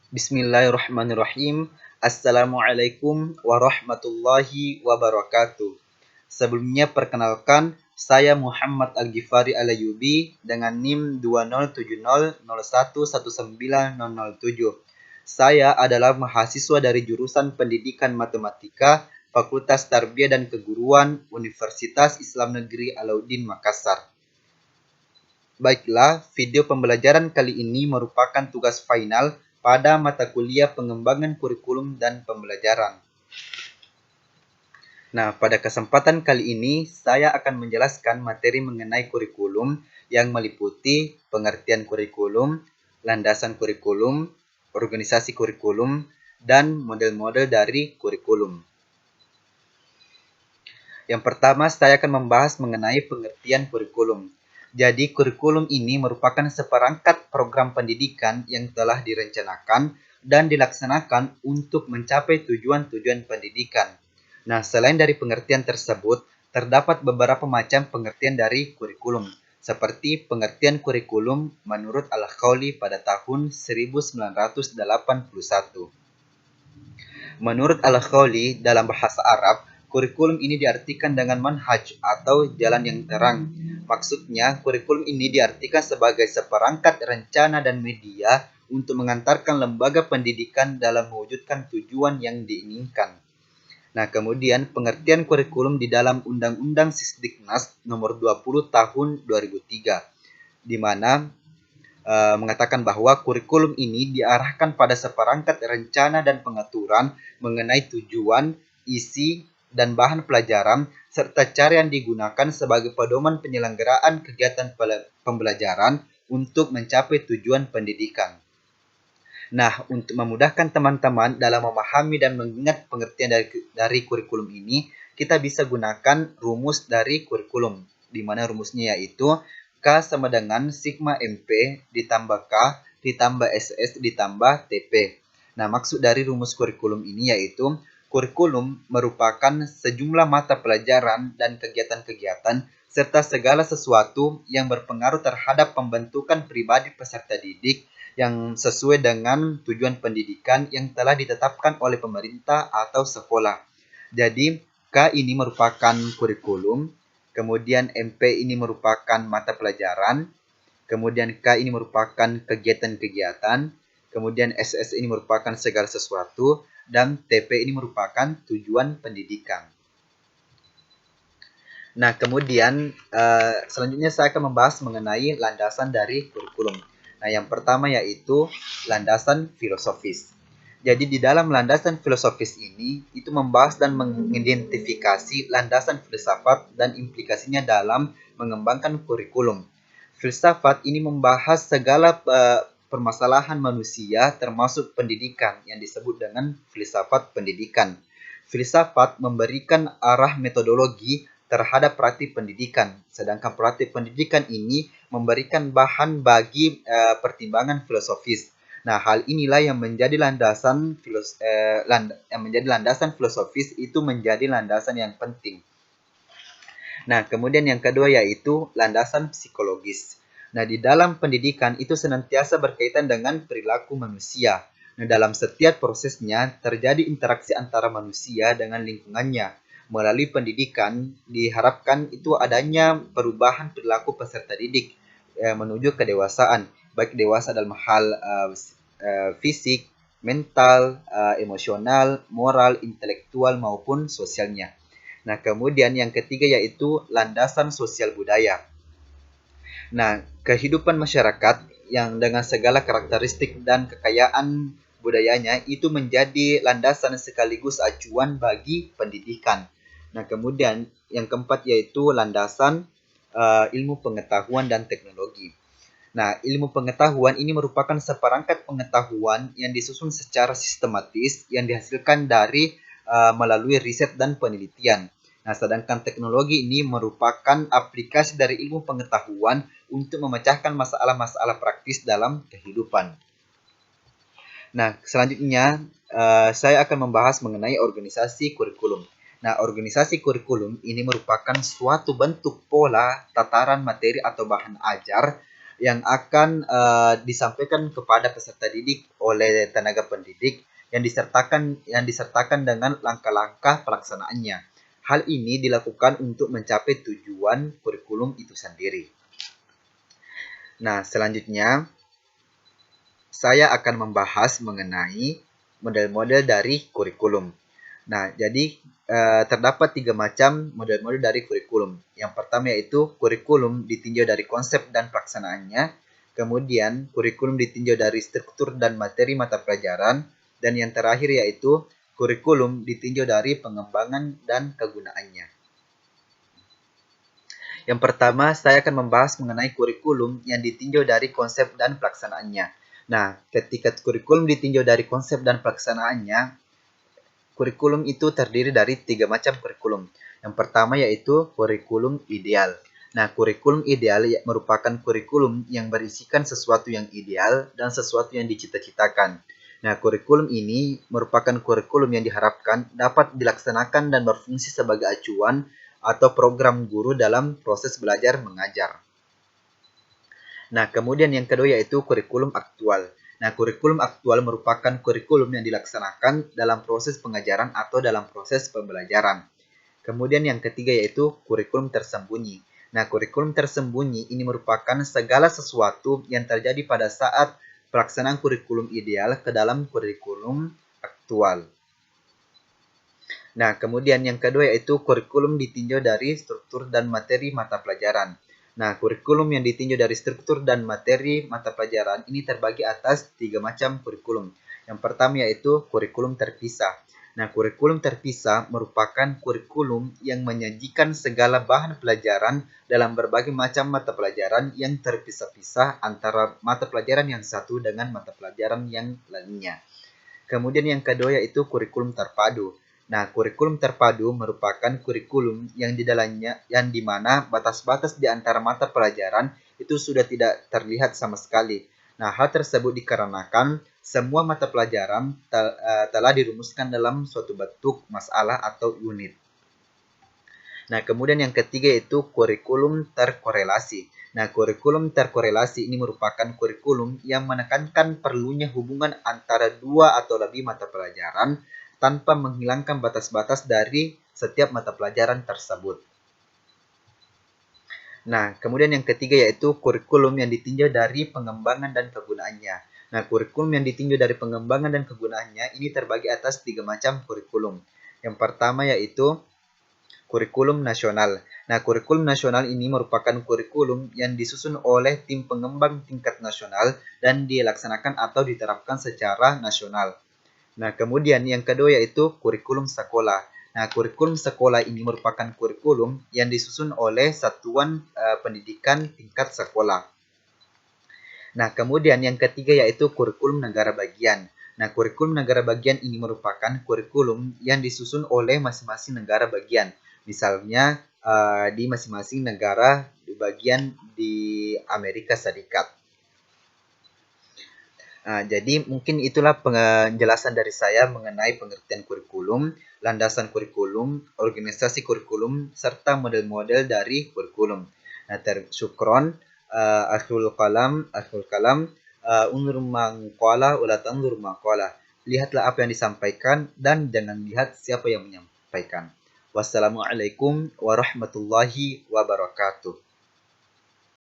Bismillahirrahmanirrahim. Assalamualaikum warahmatullahi wabarakatuh. Sebelumnya perkenalkan, saya Muhammad Al-Ghifari Al-Ayyubi dengan NIM 207001190007. Saya adalah mahasiswa dari jurusan Pendidikan Matematika, Fakultas Tarbiyah dan Keguruan, Universitas Islam Negeri Alauddin Makassar. Baiklah, video pembelajaran kali ini merupakan tugas final pada mata kuliah pengembangan kurikulum dan pembelajaran. Nah, pada kesempatan kali ini saya akan menjelaskan materi mengenai kurikulum yang meliputi pengertian kurikulum, landasan kurikulum, organisasi kurikulum, dan model-model dari kurikulum. Yang pertama, saya akan membahas mengenai pengertian kurikulum. Jadi, kurikulum ini merupakan seperangkat program pendidikan yang telah direncanakan dan dilaksanakan untuk mencapai tujuan-tujuan pendidikan. Nah, selain dari pengertian tersebut, terdapat beberapa macam pengertian dari kurikulum, seperti pengertian kurikulum menurut Al-Khawli pada tahun 1981. Menurut Al-Khawli, dalam bahasa Arab, kurikulum ini diartikan dengan manhaj atau jalan yang terang. Maksudnya, kurikulum ini diartikan sebagai seperangkat rencana dan media untuk mengantarkan lembaga pendidikan dalam mewujudkan tujuan yang diinginkan. Nah, kemudian pengertian kurikulum di dalam Undang-Undang Sisdiknas nomor 20 tahun 2003, di mana mengatakan bahwa kurikulum ini diarahkan pada seperangkat rencana dan pengaturan mengenai tujuan, isi, dan bahan pelajaran, serta cara yang digunakan sebagai pedoman penyelenggaraan kegiatan pembelajaran untuk mencapai tujuan pendidikan. Nah, untuk memudahkan teman-teman dalam memahami dan mengingat pengertian dari kurikulum ini, kita bisa gunakan rumus dari kurikulum, di mana rumusnya yaitu K sama dengan sigma MP ditambah K ditambah SS ditambah TP. Nah, maksud dari rumus kurikulum ini yaitu kurikulum merupakan sejumlah mata pelajaran dan kegiatan-kegiatan serta segala sesuatu yang berpengaruh terhadap pembentukan pribadi peserta didik yang sesuai dengan tujuan pendidikan yang telah ditetapkan oleh pemerintah atau sekolah. Jadi, K ini merupakan kurikulum, kemudian MP ini merupakan mata pelajaran, kemudian K ini merupakan kegiatan-kegiatan, kemudian SS ini merupakan segala sesuatu, dan TP ini merupakan tujuan pendidikan. Nah, kemudian selanjutnya saya akan membahas mengenai landasan dari kurikulum. Nah, yang pertama yaitu landasan filosofis. Jadi di dalam landasan filosofis ini itu membahas dan mengidentifikasi landasan filsafat dan implikasinya dalam mengembangkan kurikulum. Filsafat ini membahas segala permasalahan manusia termasuk pendidikan yang disebut dengan filsafat pendidikan. Filsafat memberikan arah metodologi terhadap praktik pendidikan, sedangkan praktik pendidikan ini memberikan bahan bagi pertimbangan filosofis. Nah, hal inilah yang menjadi landasan filosofis itu menjadi landasan yang penting. Nah, kemudian yang kedua yaitu landasan psikologis. Nah, di dalam pendidikan itu senantiasa berkaitan dengan perilaku manusia. Nah, dalam setiap prosesnya terjadi interaksi antara manusia dengan lingkungannya. Melalui pendidikan diharapkan itu adanya perubahan perilaku peserta didik menuju kedewasaan, baik dewasa dalam hal fisik, mental, emosional, moral, intelektual maupun sosialnya. Nah, kemudian yang ketiga yaitu landasan sosial budaya. Nah, kehidupan masyarakat yang dengan segala karakteristik dan kekayaan budayanya itu menjadi landasan sekaligus acuan bagi pendidikan. Nah, kemudian yang keempat yaitu landasan ilmu pengetahuan dan teknologi. Nah, ilmu pengetahuan ini merupakan seperangkat pengetahuan yang disusun secara sistematis yang dihasilkan dari melalui riset dan penelitian. Nah, sedangkan teknologi ini merupakan aplikasi dari ilmu pengetahuan untuk memecahkan masalah-masalah praktis dalam kehidupan. Nah, selanjutnya saya akan membahas mengenai organisasi kurikulum. Nah, organisasi kurikulum ini merupakan suatu bentuk pola tataran materi atau bahan ajar yang akan disampaikan kepada peserta didik oleh tenaga pendidik yang disertakan dengan langkah-langkah pelaksanaannya. Hal ini dilakukan untuk mencapai tujuan kurikulum itu sendiri. Nah, selanjutnya saya akan membahas mengenai model-model dari kurikulum. Nah, jadi terdapat 3 macam model-model dari kurikulum. Yang pertama yaitu kurikulum ditinjau dari konsep dan pelaksanaannya. Kemudian kurikulum ditinjau dari struktur dan materi mata pelajaran. Dan yang terakhir yaitu kurikulum ditinjau dari pengembangan dan kegunaannya. Yang pertama, saya akan membahas mengenai kurikulum yang ditinjau dari konsep dan pelaksanaannya. Nah, ketika kurikulum ditinjau dari konsep dan pelaksanaannya, kurikulum itu terdiri dari 3 macam kurikulum. Yang pertama yaitu kurikulum ideal. Nah, kurikulum ideal merupakan kurikulum yang berisikan sesuatu yang ideal dan sesuatu yang dicita-citakan. Nah, kurikulum ini merupakan kurikulum yang diharapkan dapat dilaksanakan dan berfungsi sebagai acuan atau program guru dalam proses belajar mengajar. Nah, kemudian yang kedua yaitu kurikulum aktual. Nah, kurikulum aktual merupakan kurikulum yang dilaksanakan dalam proses pengajaran atau dalam proses pembelajaran. Kemudian yang ketiga yaitu kurikulum tersembunyi. Nah, kurikulum tersembunyi ini merupakan segala sesuatu yang terjadi pada saat pelaksanaan kurikulum ideal ke dalam kurikulum aktual. Nah, kemudian yang kedua yaitu kurikulum ditinjau dari struktur dan materi mata pelajaran. Nah, kurikulum yang ditinjau dari struktur dan materi mata pelajaran ini terbagi atas 3 macam kurikulum. Yang pertama yaitu kurikulum terpisah. Nah, kurikulum terpisah merupakan kurikulum yang menyajikan segala bahan pelajaran dalam berbagai macam mata pelajaran yang terpisah-pisah antara mata pelajaran yang satu dengan mata pelajaran yang lainnya. Kemudian yang kedua yaitu kurikulum terpadu. Nah, kurikulum terpadu merupakan kurikulum yang di mana batas-batas di antara mata pelajaran itu sudah tidak terlihat sama sekali. Nah, hal tersebut dikarenakan semua mata pelajaran telah dirumuskan dalam suatu bentuk masalah atau unit. Nah, kemudian yang ketiga yaitu kurikulum terkorelasi. Nah, kurikulum terkorelasi ini merupakan kurikulum yang menekankan perlunya hubungan antara 2 atau lebih mata pelajaran tanpa menghilangkan batas-batas dari setiap mata pelajaran tersebut. Nah, kemudian yang ketiga yaitu kurikulum yang ditinjau dari pengembangan dan kegunaannya. Nah, kurikulum yang ditinjau dari pengembangan dan kegunaannya ini terbagi atas 3 macam kurikulum. Yang pertama yaitu kurikulum nasional. Nah, kurikulum nasional ini merupakan kurikulum yang disusun oleh tim pengembang tingkat nasional dan dilaksanakan atau diterapkan secara nasional. Nah, kemudian yang kedua yaitu kurikulum sekolah. Nah, kurikulum sekolah ini merupakan kurikulum yang disusun oleh satuan pendidikan tingkat sekolah. Nah, kemudian yang ketiga yaitu kurikulum negara bagian. Nah, kurikulum negara bagian ini merupakan kurikulum yang disusun oleh masing-masing negara bagian. Misalnya di masing-masing negara di bagian di Amerika Serikat. Nah, jadi mungkin itulah penjelasan dari saya mengenai pengertian kurikulum, landasan kurikulum, organisasi kurikulum, serta model-model dari kurikulum. Nah, syukron, akhul kalam, unur mangqala, ula tanzur maqala. Lihatlah apa yang disampaikan dan jangan lihat siapa yang menyampaikan. Wassalamualaikum warahmatullahi wabarakatuh.